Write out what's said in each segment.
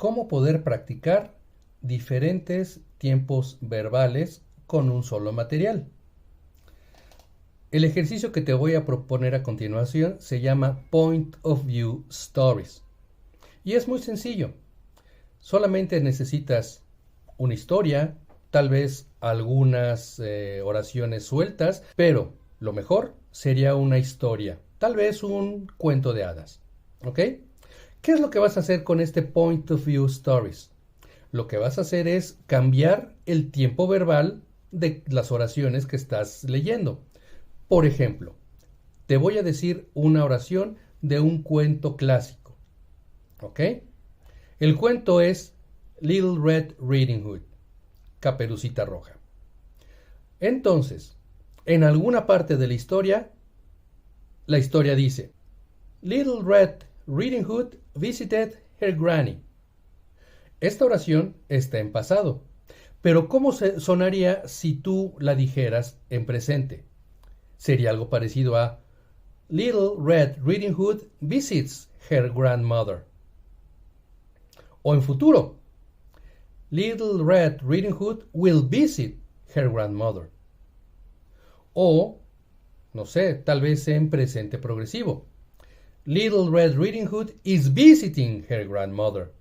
cómo poder practicar diferentes tiempos verbales con un solo material. El ejercicio que te voy a proponer a continuación se llama Point of View Stories. Y es muy sencillo. Solamente necesitas una historia, tal vez algunas oraciones sueltas, pero lo mejor sería una historia, tal vez un cuento de hadas. ¿Ok? ¿Qué es lo que vas a hacer con este Point of View Stories? Lo que vas a hacer es cambiar el tiempo verbal de las oraciones que estás leyendo. Por ejemplo, te voy a decir una oración de un cuento clásico. ¿Ok? El cuento es Little Red Riding Hood, Caperucita Roja. Entonces, en alguna parte de la historia dice, Little Red Riding Hood visited her granny. Esta oración está en pasado, pero ¿cómo sonaría si tú la dijeras en presente? Sería algo parecido a Little Red Riding Hood visits her grandmother. O en futuro, Little Red Riding Hood will visit her grandmother. O, no sé, tal vez en presente progresivo. Little Red Riding Hood is visiting her grandmother.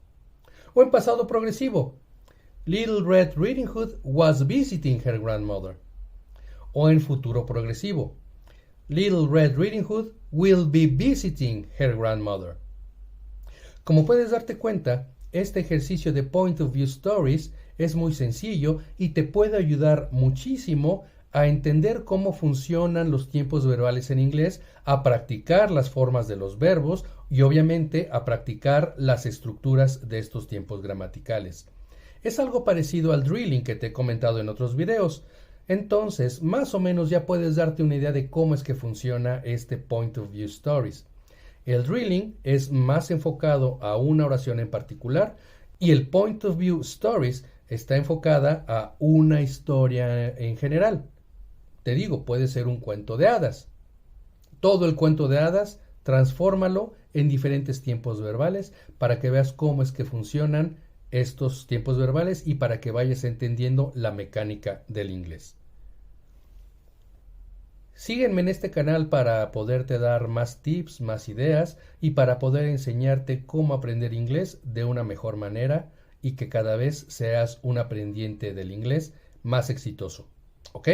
O en pasado progresivo. Little Red Riding Hood was visiting her grandmother. O en futuro progresivo. Little Red Riding Hood will be visiting her grandmother. Como puedes darte cuenta, este ejercicio de Point of View Stories es muy sencillo y te puede ayudar muchísimo a entender cómo funcionan los tiempos verbales en inglés, a practicar las formas de los verbos y obviamente a practicar las estructuras de estos tiempos gramaticales. Es algo parecido al drilling que te he comentado en otros videos. Entonces, más o menos ya puedes darte una idea de cómo es que funciona este Point of View Stories. El drilling es más enfocado a una oración en particular y el Point of View Stories está enfocada a una historia en general. Te digo, puede ser un cuento de hadas. Todo el cuento de hadas, transfórmalo en diferentes tiempos verbales para que veas cómo es que funcionan estos tiempos verbales y para que vayas entendiendo la mecánica del inglés. Sígueme en este canal para poderte dar más tips, más ideas y para poder enseñarte cómo aprender inglés de una mejor manera y que cada vez seas un aprendiente del inglés más exitoso. ¿Ok?